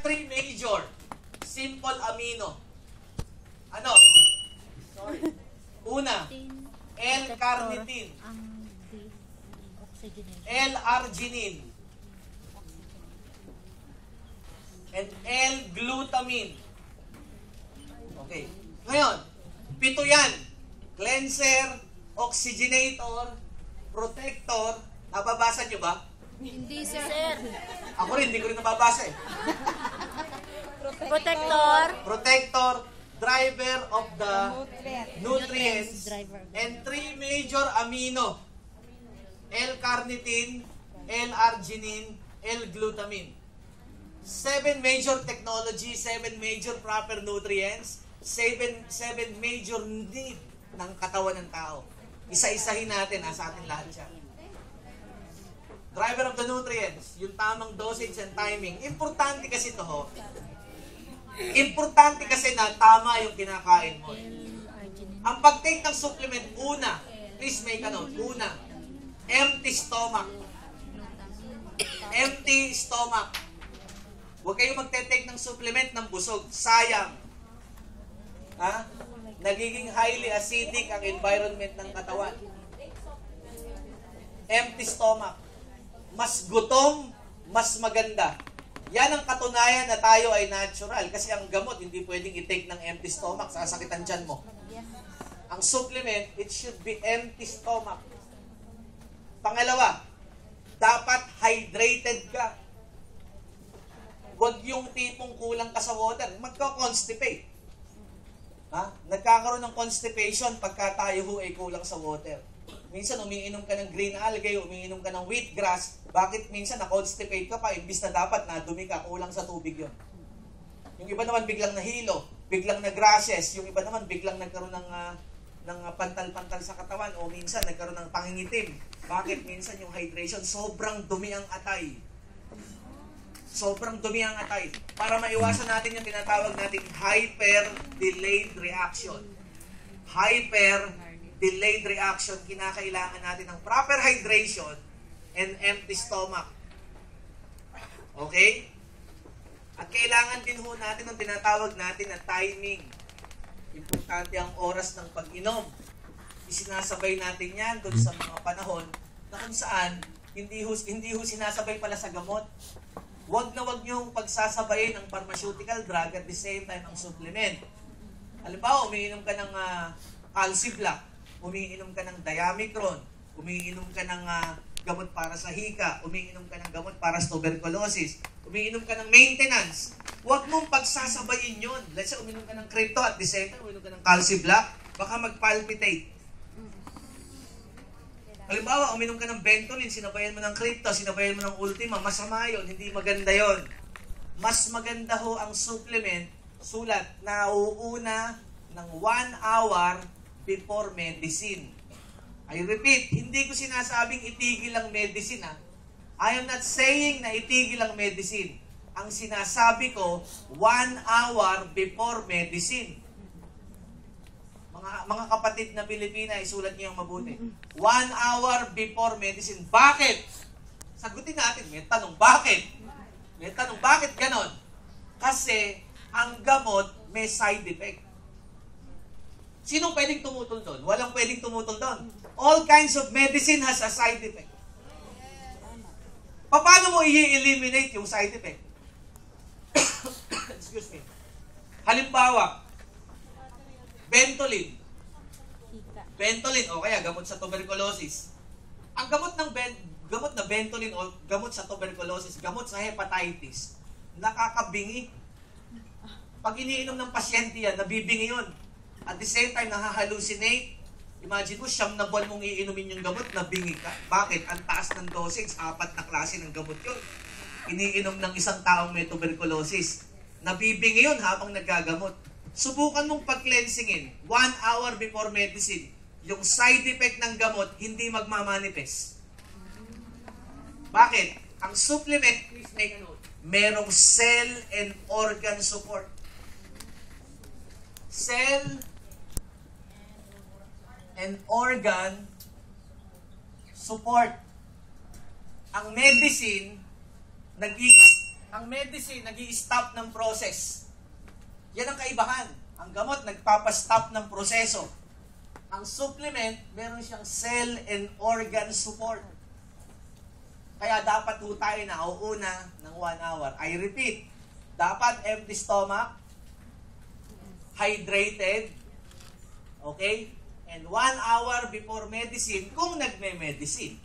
three major simple amino. Ano? Sorry. Una, L-carnitine, L-arginine, and L-glutamine. Okay. Ngayon, pito yan. Cleanser, oxygenator, protector. Nababasa nyo ba? Hindi, sir. Ako rin, hindi ko rin nababasa eh. Protector, driver of the nutrients, and three major amino. L-carnitine, L-arginine, L-glutamine. 7 major technology, 7 major proper nutrients, 7 major need ng katawan ng tao. Isa-isahin natin, sa atin lahat siya. Driver of the nutrients, yung tamang dosage and timing. Importante kasi ito, importante kasi na tama yung kinakain mo. Ang pag-take ng supplement, una, please make a note, una, empty stomach. Empty stomach. Huwag kayong magte-take ng supplement ng busog. Sayang. Ha? Nagiging highly acidic ang environment ng katawan. Empty stomach. Mas gutom, mas maganda. Yan ang katunayan na tayo ay natural. Kasi ang gamot, hindi pwedeng i-take ng empty stomach. Sasakitan dyan mo. Ang supplement, it should be empty stomach. Pangalawa, dapat hydrated ka. Huwag yung tipong kulang ka sa water. Magko-constipate. Ha? Nagkakaroon ng constipation pagka tayo ay kulang sa water. Minsan umiinom ka ng green algae, umiinom ka ng wheatgrass. Bakit minsan na-constipate ka pa, imbis na dapat nadumi ka, kulang sa tubig yun. Yung iba naman biglang nahilo, biglang na-grasses, yung iba naman biglang nagkaroon ng pantal-pantal sa katawan, o minsan nagkaroon ng pangingitim. Bakit minsan yung hydration, sobrang dumi ang atay. Sobrang dumi ang atay. Para maiwasan natin yung tinatawag natin hyper-delayed reaction. Hyper-delayed reaction, kinakailangan natin ng proper hydration and empty stomach. Okay? At kailangan din ho natin ang tinatawag natin na timing. Importante ang oras ng pag-inom. Isinasabay natin yan doon sa mga panahon na kung saan hindi ho sinasabay pala sa gamot. Huwag na huwag niyong pagsasabayin ang pharmaceutical drug at the same time ang supplement. Halimbawa, umiinom ka ng Calciblock, umiinom ka ng Diamicron, umiinom ka ng gamot para sa hika, umiinom ka ng gamot para sa tuberculosis, umiinom ka ng maintenance. Huwag mong pagsasabayin yun. Let's say, umiinom ka ng Crypto at the same time, umiinom ka ng Calciblock, baka mag-palpitate. Halimbawa, uminom ka ng Ventolin, sinabayan mo ng Crypto, sinabayan mo ng Ultima, masama yun, hindi maganda yun. Mas maganda ho ang supplement, sulat, na uuna ng 1 hour before medicine. I repeat, hindi ko sinasabing itigil ang medicine. I am not saying na itigil ang medicine. Ang sinasabi ko, 1 hour before medicine. Mga kapatid na Pilipina, isulat niyo yung mabuti. 1 hour before medicine. Bakit? Sagutin natin. May tanong, bakit? May tanong, bakit ganon? Kasi ang gamot may side effect. Sinong pwedeng tumutol doon? Walang pwedeng tumutol doon. All kinds of medicine has a side effect. Paano mo i-eliminate yung side effect? Excuse me. Halimbawa, Ventolin. Ventolin, o kaya gamot sa tuberculosis. Ang gamot na Ventolin o gamot sa tuberculosis, gamot sa hepatitis, nakakabingi. Pag iniinom ng pasyente yan, nabibingi yun. At the same time, nahahalucinate. Imagine mo, 9 na buwan mong iinumin yung gamot, nabingi ka. Bakit? Ang taas ng dosage, 4 na klase ng gamot yun. Iniinom ng isang taong may tuberculosis. Nabibingi yun habang nagagamot. Subukan mong pag-cleansingin 1 hour before medicine. Yung side effect ng gamot, hindi magmamanifest. Bakit? Ang supplement, please make a note, merong cell and organ support. Cell and organ support. Ang medicine, Ang medicine, nag-i-stop ng process. Yan ang kaibahan. Ang gamot, nagpapastop ng proseso. Ang supplement, meron siyang cell and organ support. Kaya dapat po tayo na uuna ng 1 hour. I repeat, dapat empty stomach, hydrated, okay? And 1 hour before medicine, kung nagme-medicine.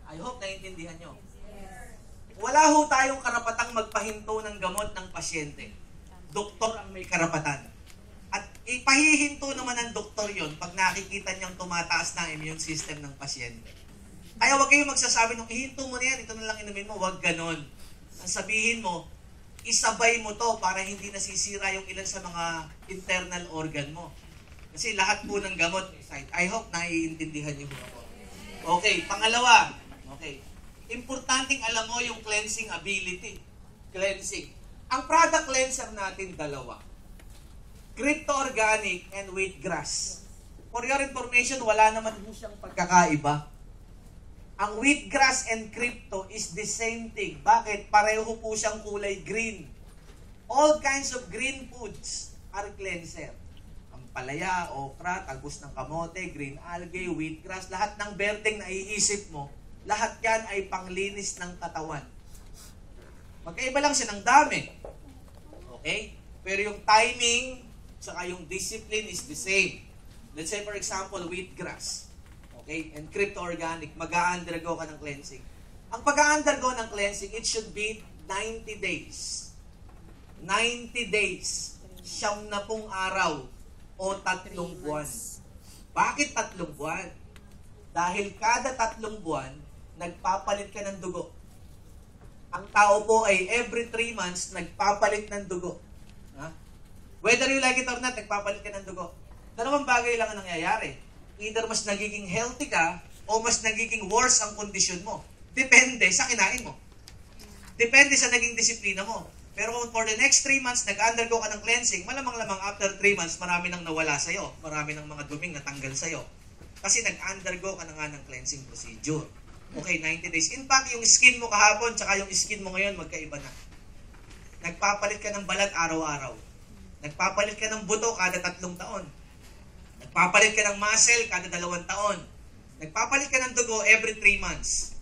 I hope naiintindihan nyo. Wala ho tayong karapatang magpahinto ng gamot ng pasyente. Doktor ang may karapatan. At ipahihinto naman ng doktor yon pag nakikita niyang tumataas na immune system ng pasyente. Kaya huwag kayong magsasabi nung ihinto mo na yan, ito na lang inumin mo, huwag ganon. Ang sabihin mo, isabay mo to para hindi nasisira yung ilan sa mga internal organ mo. Kasi lahat po ng gamot, I hope naiintindihan niyo ako. Okay, pangalawa. Okay. Importanteng alam mo yung cleansing ability. Cleansing. Ang product cleanser natin, dalawa. Crypto Organic and Wheatgrass. For your information, wala naman po siyang pagkakaiba. Ang Wheatgrass and Crypto is the same thing. Bakit? Pareho po siyang kulay green. All kinds of green foods are cleanser. Ang palaya, okra, talbos ng kamote, green algae, wheatgrass, lahat ng berdeng naiisip mo, lahat yan ay panglinis ng katawan. Magkaiba lang siya ng dami. Okay? Pero yung timing, saka yung discipline is the same. Let's say for example, wheatgrass. Okay? And Crypto Organic, mag-a-undergo ka ng cleansing. Ang pag-a-undergo ng cleansing, it should be 90 days. 90 days. 90 araw o 3 buwan. Bakit 3 buwan? Dahil kada 3 buwan, nagpapalit ka ng dugo. Ang tao po ay every 3 months, nagpapalit ng dugo. Ha? Whether you like it or not, nagpapalit ka ng dugo. Dalawang bagay lang ang nangyayari. Either mas nagiging healthy ka, o mas nagiging worse ang kondisyon mo. Depende sa kinain mo. Depende sa naging disiplina mo. Pero kung for the next 3 months, nag-undergo ka ng cleansing, malamang-lamang after 3 months, marami nang nawala sa'yo. Marami ng mga duming natanggal sa'yo. Kasi nag-undergo ka na nga ng cleansing procedure. Okay, 90 days. In fact, yung skin mo kahapon, tsaka yung skin mo ngayon, magkaiba na. Nagpapalit ka ng balat araw-araw. Nagpapalit ka ng buto kada 3 taon. Nagpapalit ka ng muscle kada 2 taon. Nagpapalit ka ng dugo every 3 months.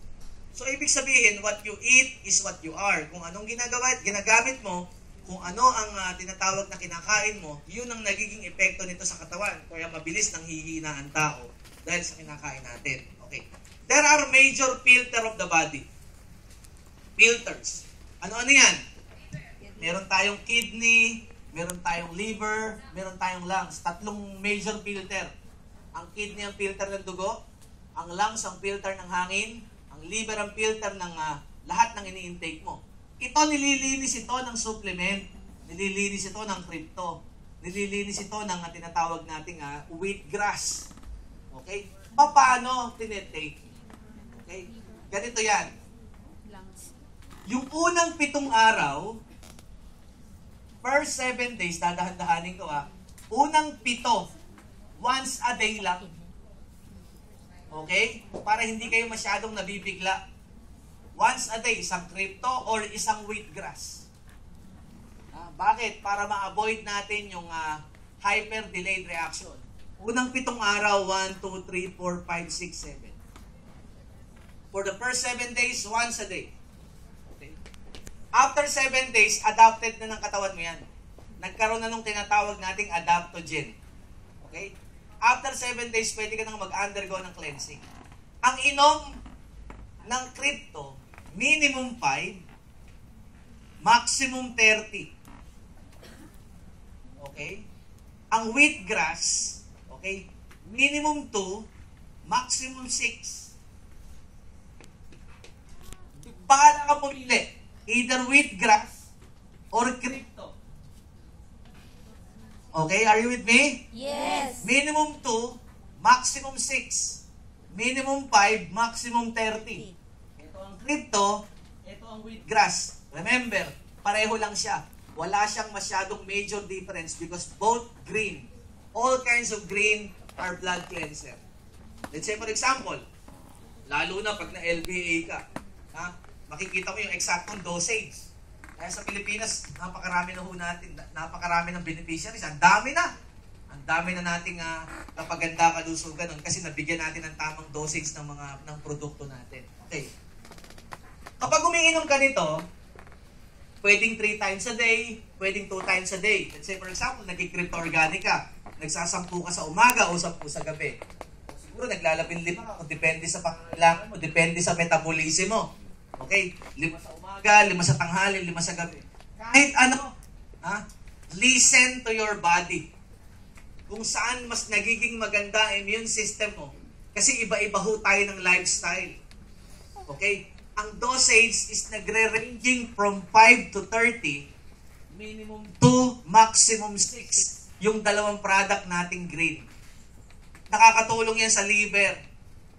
So, ibig sabihin, what you eat is what you are. Kung anong ginagamit mo, kung ano ang tinatawag na kinakain mo, yun ang nagiging epekto nito sa katawan. Kaya mabilis nang hihina ang tao dahil sa kinakain natin. Okay. There are major filter of the body. Filters. Ano-ano yan? Meron tayong kidney, meron tayong liver, meron tayong lungs. 3 major filter. Ang kidney ang filter ng dugo, ang lungs ang filter ng hangin, ang liver ang filter ng lahat ng ini-intake mo. Ito, nililinis ito ng supplement, nililinis ito ng crypto, nililinis ito ng tinatawag nating wheatgrass. Okay? Paano tinetake? Okay? Ganito yan. Yung unang 7 araw, per 7 days, dadahan-dahanin ko unang 7, once a day lang. Okay? Para hindi kayo masyadong nabibigla. Once a day, isang crypto or isang wheatgrass. Bakit? Para ma-avoid natin yung hyper-delayed reaction. Unang 7 araw, 1, 2, 3, 4, 5, 6, 7. For the first 7 days, once a day. Okay? After 7 days, adapted na ng katawan mo yan. Nagkaroon na nung tinatawag nating adaptogen. Okay? After 7 days, pwede ka nang mag-undergo ng cleansing. Ang inom ng crypto, minimum 5, maximum 30. Okay? Ang wheatgrass, okay, minimum 2, maximum 6. Bahala ka pumili. Either wheatgrass or crypto. Okay, are you with me? Yes. Minimum 2, maximum 6. Minimum 5, maximum 30. Ito ang crypto, ito ang wheatgrass. Remember, pareho lang siya. Wala siyang masyadong major difference because both green. All kinds of green are blood cleanser. Let's say for example, lalo na pag na-LBA ka, makikita mo yung eksaktong dosage. Kaya sa Pilipinas, napakarami na ho natin, napakarami ng beneficiaries. Ang dami na! Ang dami na nating napaganda kalusugan nun kasi nabigyan natin ng tamang dosage ng produkto natin. Okay. Kapag umiinom ka nito, pwedeng 3 times a day, pwedeng 2 times a day. Let's say, for example, nag-crypto organic ka, nagsasampu ka sa umaga o 10 sa gabi. Siguro naglalabing 5 o depende sa pangangailangan mo, depende sa metabolism mo. Okay? 5 sa umaga, 5 sa tanghali, 5 sa gabi. Kahit ano, listen to your body. Kung saan mas nagiging maganda ang immune system mo. Kasi iba-iba ho tayo ng lifestyle. Okay? Ang dosage is nagre-ranging from 5 to 30, minimum 2, maximum 6. Yung dalawang product nating green. Nakakatulong yan sa liver.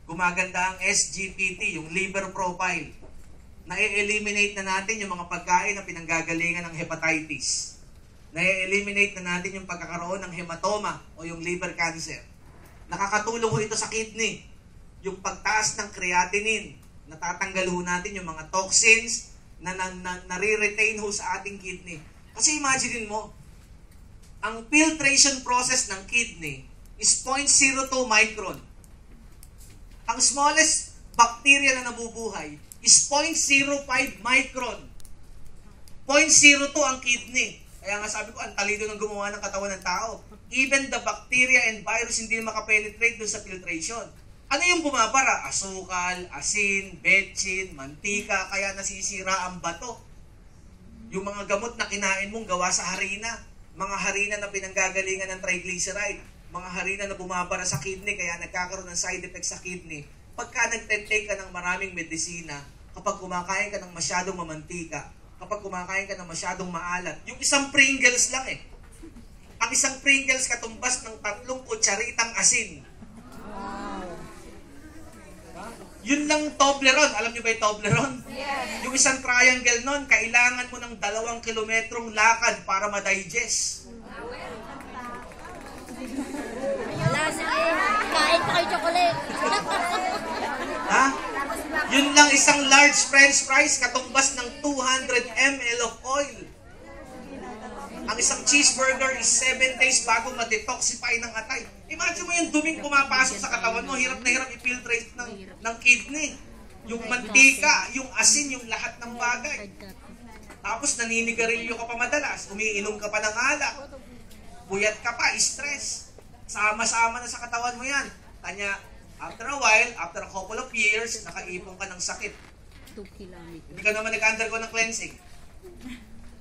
Gumaganda ang SGPT, yung liver profile. Na-eliminate na natin yung mga pagkain na pinanggagalingan ng hepatitis. Na-eliminate na natin yung pagkakaroon ng hematoma o yung liver cancer. Nakakatulong ho ito sa kidney. Yung pagtaas ng creatinine. Natatanggal ho natin yung mga toxins na nare-retain ho sa ating kidney. Kasi imagine mo, ang filtration process ng kidney is 0.02 micron. Ang smallest bacteria na nabubuhay is 0.05 micron. 0.02 ang kidney. Kaya nga sabi ko, ang talino ng gumawa ng katawan ng tao. Even the bacteria and virus hindi makapenetrate dun sa filtration. Ano yung bumabara? Asukal, asin, betsin, mantika, kaya nasisira ang bato. Yung mga gamot na kinain mong gawa sa harina, mga harina na pinanggagalingan ng triglyceride, mga harina na bumabara sa kidney, kaya nagkakaroon ng side effects sa kidney. Pagka nag-take ka ng maraming medisina, kapag kumakain ka ng masyadong mamantika, kapag kumakain ka ng masyadong maalat, yung isang Pringles lang eh. Ang isang Pringles katumbas ng 3 kutsaritang asin. Yun lang Toblerone. Alam niyo ba yung Toblerone? Yes. Yung isang triangle nun, kailangan mo ng 2 kilometrong lakad para ma-digest. Wala, sige. Kain pa kayo chocolate. Ha? Yun lang isang large french fries, katumbas ng 200 ml of oil. Ang isang cheeseburger is 7 days bago ma-detoxify ng atay. Imagine mo yung duming pumapasok sa katawan mo, hirap na hirap i-filtrate ng kidney. Yung mantika, yung asin, yung lahat ng bagay. Tapos naninigarilyo ka pa madalas, umiinom ka pa ng alak, puyat ka pa, stress. Sama-sama na sa katawan mo yan. Kanya, after a while, after a couple of years, nakaipon ka ng sakit. 2 kilometers. Hindi ka naman nag-undergo ng cleansing.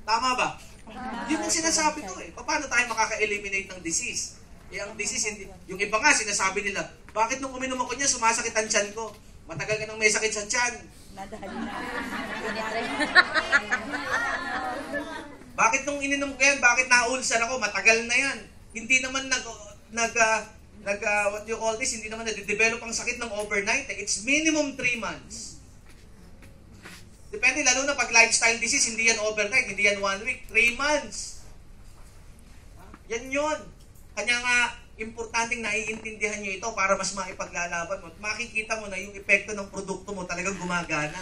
Tama ba? Yun ang sinasabi ko eh. Paano tayo makaka-eliminate ng disease? Eh, ang disease, hindi, yung iba nga sinasabi nila, bakit nung uminom ako niya, sumasakit ang tiyan ko? Matagal ka nang may sakit sa tiyan. Bakit nung ininom ko yan, bakit na-ulcer ako? Matagal na yan. Hindi naman what you call this, hindi naman nade-develop ang sakit ng overnight. It's minimum 3 months. Depende, lalo na pag lifestyle disease, hindi yan overnight, hindi yan 1 week, 3 months. Yan yun. Kanya nga, importanteng naiintindihan nyo ito para mas maipaglalaban mo. Makikita mo na yung epekto ng produkto mo talagang gumagana.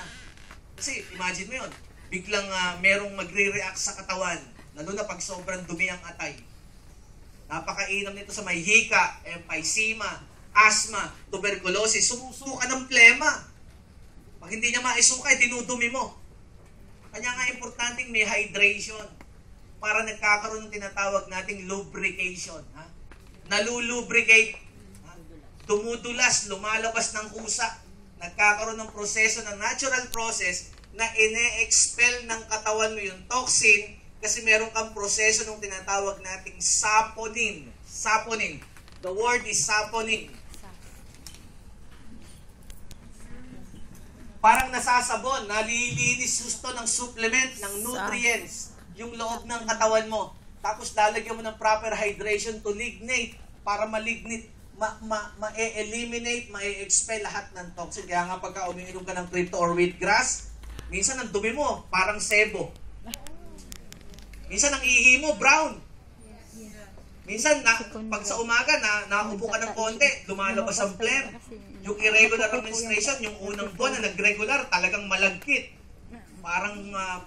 Kasi, imagine mo yun, biglang merong magre-react sa katawan, lalo na pag sobrang dumi ang atay. Napakainam nito sa may hika, emphysema, asthma, tuberculosis, sumusuka ng plema. Pag hindi niya maisuka, dinudumi mo. Kanya nga importanteng may hydration para nagkakaroon ng tinatawag nating lubrication. Ha? Nalulubricate, ha? Dumudulas, lumalabas ng kusa. Nagkakaroon ng proseso, ng natural process na ine-expel ng katawan mo yung toxin kasi meron kang proseso ng tinatawag nating saponin. Saponin. The word is saponin. Parang nasasabon, nalilinis gusto ng supplement, ng nutrients, yung loob ng katawan mo. Tapos lalagyan mo ng proper hydration to lignate para malignite, ma-eliminate, ma-expel lahat ng toxin. Kaya nga pagka umiinom ka ng crypto or wheatgrass, minsan ang dumi mo, parang sebo. Minsan ang ihi mo, brown. Minsan, pag sa umaga, naupo ka ng konti, lumalabas ang phlegm. Yung irregular menstruation, yung unang buwan na nag-regular, talagang malagkit.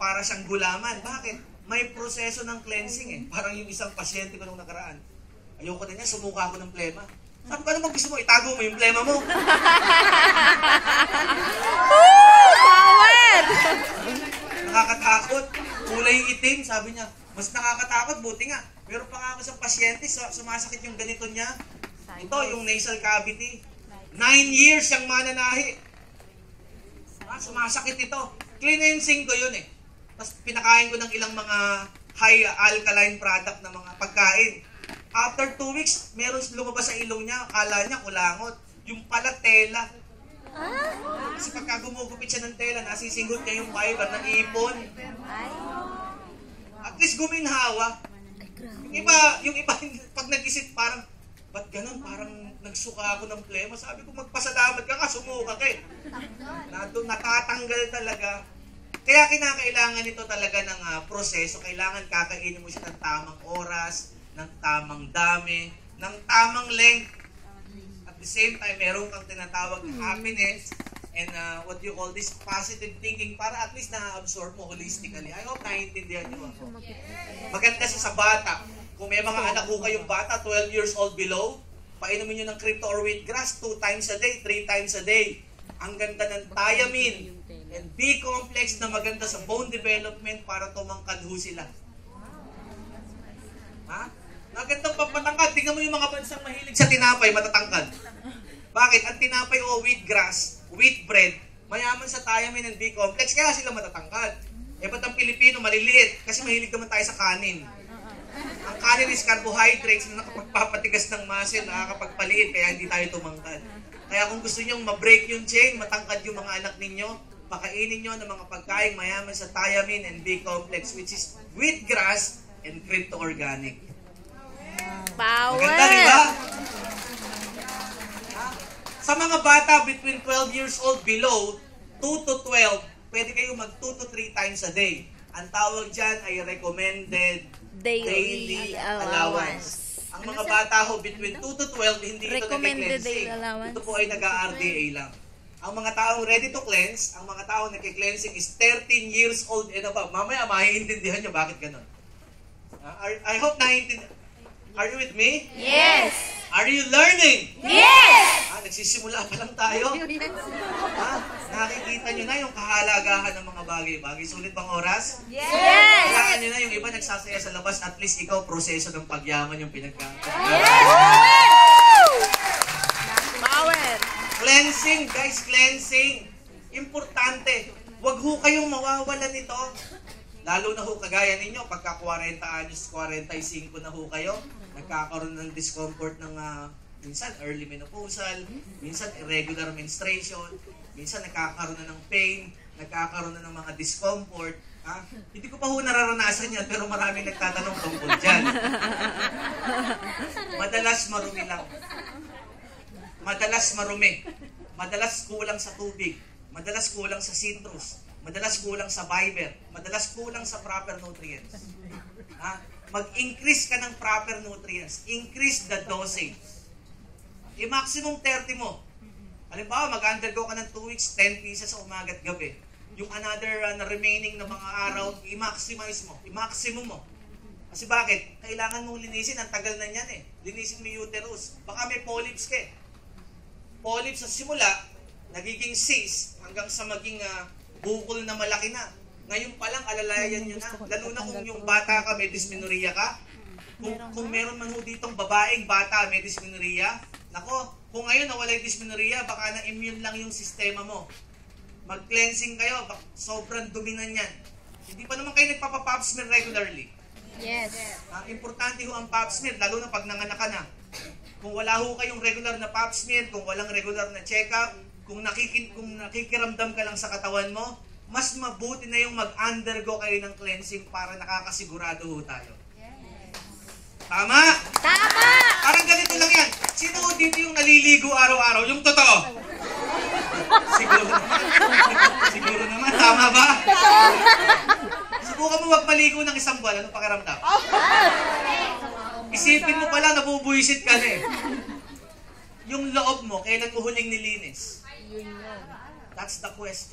para siyang gulaman. Bakit? May proseso ng cleansing eh. Parang yung isang pasyente ko nung nakaraan. Ayoko na niya, sumuka ako ng plema. Sabi ko, ano mo gusto mo? Itago mo yung plema mo. Power! Nakakatakot. Kulay itim, sabi niya. Mas nakakatakot, buti nga. Pero pa nga ako sa pasyente, sumasakit yung ganito niya. Ito, yung nasal cavity. 9 years siyang mananahi. Sumasakit ito. Cleansing ko yun eh. Tapos pinakain ko ng ilang mga high alkaline product na mga pagkain. After 2 weeks, meron lumabas sa ilong niya. Akala niya kulangot. Yung pala tela. Kasi pagka gumugupit siya ng tela, nasisinggot niya yung fiber ng ipon. At least guminhawa. Yung iba pag nag-isip parang, ba't ganun? Parang nagsuka ako ng plema. Sabi ko, magpasalamat ka, sumuka ka eh. Natatanggal talaga. Kaya kinakailangan nito talaga ng proseso. Kailangan kakainin mo siya ng tamang oras, ng tamang dami, ng tamang length. At the same time, meron kang tinatawag na happiness and what you call this positive thinking para at least na-absorb mo holistically. I hope naiintindihan niyo ako. Maganda sa bata. Kung may mga anak ko kayong bata, 12 years old below, painumin nyo ng crypto or wheatgrass 2 times a day, 3 times a day. Ang ganda ng thiamine and B-complex na maganda sa bone development para tumangkad ho sila. Ha? Magandang pampatangkad. Tingnan mo yung mga bansang mahilig sa tinapay, matatangkad. Bakit? Ang tinapay o wheatgrass, wheat bread, mayaman sa thiamine and B-complex, kaya sila matatangkad. Eh, ba't ang Pilipino maliliit? Kasi mahilig naman tayo sa kanin. Ang kanin is carbohydrates na nakapagpapatigas ng muscle, nakakapagpaliit, kaya hindi tayo tumangkad. Kaya kung gusto nyo ma-break yung chain, matangkad yung mga anak ninyo, pakainin nyo ng mga pagkain mayaman sa thiamine and B-complex, which is wheatgrass and crypto-organic. Power! Maganda, di ba? Sa mga bata between 12 years old below, 2 to 12, pwede kayo mag 2 to 3 times a day. Ang tawag dyan ay recommended daily allowance. Ang mga bata ho between 2 to 12, hindi ito Recommended nag-cleansing. daily allowance. Ito po ay nag-RDA lang. Ang mga taong ready to cleanse, ang mga taong nag-cleansing is 13 years old and above. Mamaya, maiintindihan nyo bakit ganun. I hope naiintindihan. Are you with me? Yes! Are you learning? Yes! Nagsisimula pa lang tayo. Nakikita nyo na yung kahalagahan ng mga bagay-bagay. Sulit bang oras? Yes! Kailangan nyo na yung iba nagsasaya sa labas, at least ikaw, proseso ng pagyaman yung Power! Cleansing, guys, cleansing. Importante. Huwag ho kayong mawawalan nito. Lalo na ho kagaya ninyo, pagka 40 anyos, 45 na ho kayo, nagkakaroon ng discomfort ng minsan early menopausal, minsan irregular menstruation, minsan nagkakaroon na ng pain, nagkakaroon na ng mga discomfort. Hindi ko pa ho nararanasan yan, pero maraming nagtatanong tungkol dyan. Madalas marumi lang. Madalas marumi. Madalas kulang sa tubig. Madalas kulang sa citrus. Madalas kulang sa fiber. Madalas kulang sa proper nutrients. Mag-increase ka ng proper nutrients. Increase the dosage. I-maximum 30 mo. Halimbawa, mag-undergo ka ng 2 weeks, 10 pieces sa umaga at gabi. Yung another na remaining na mga araw, i-maximize mo. I-maximum mo. Kasi bakit? Kailangan mong linisin. Ang tagal na niyan eh. Linisin mo yung uterus. Baka may polyps ka eh. Polyps sa simula, nagiging cyst hanggang sa maging bukol na malaki na. Ngayon pa lang, alalayan nyo na. Lalo na kung yung bata ka, may dysmenorrhea ka. Kung meron man ho ditong babaeng bata, may dysmenorrhea. Nako, kung ngayon nawala yung dysmenorrhea, baka na-immune lang yung sistema mo. Mag-cleansing kayo, sobrang dumi na yan. Hindi pa naman kayo nagpapa-pap smear regularly. Yes. Importante ho ang pap smear, lalo na pag nanganak ka na. Kung wala ho kayong regular na pap smear, kung walang regular na check-up, kung nakikiramdam ka lang sa katawan mo, mas mabuti na yung mag-undergo kayo ng cleansing para nakakasigurado ho tayo. Tama? Tama! Parang ganito lang yan. Sino dito yung naliligo araw-araw? Yung totoo? Siguro naman. Siguro naman. Tama ba? Subukan mo wag maligo ng 1 buwan. Anong pakiramdam? Isipin mo pala, nabubuisit ka na eh. Yung loob mo, kailan mo huling nilinis? That's the question.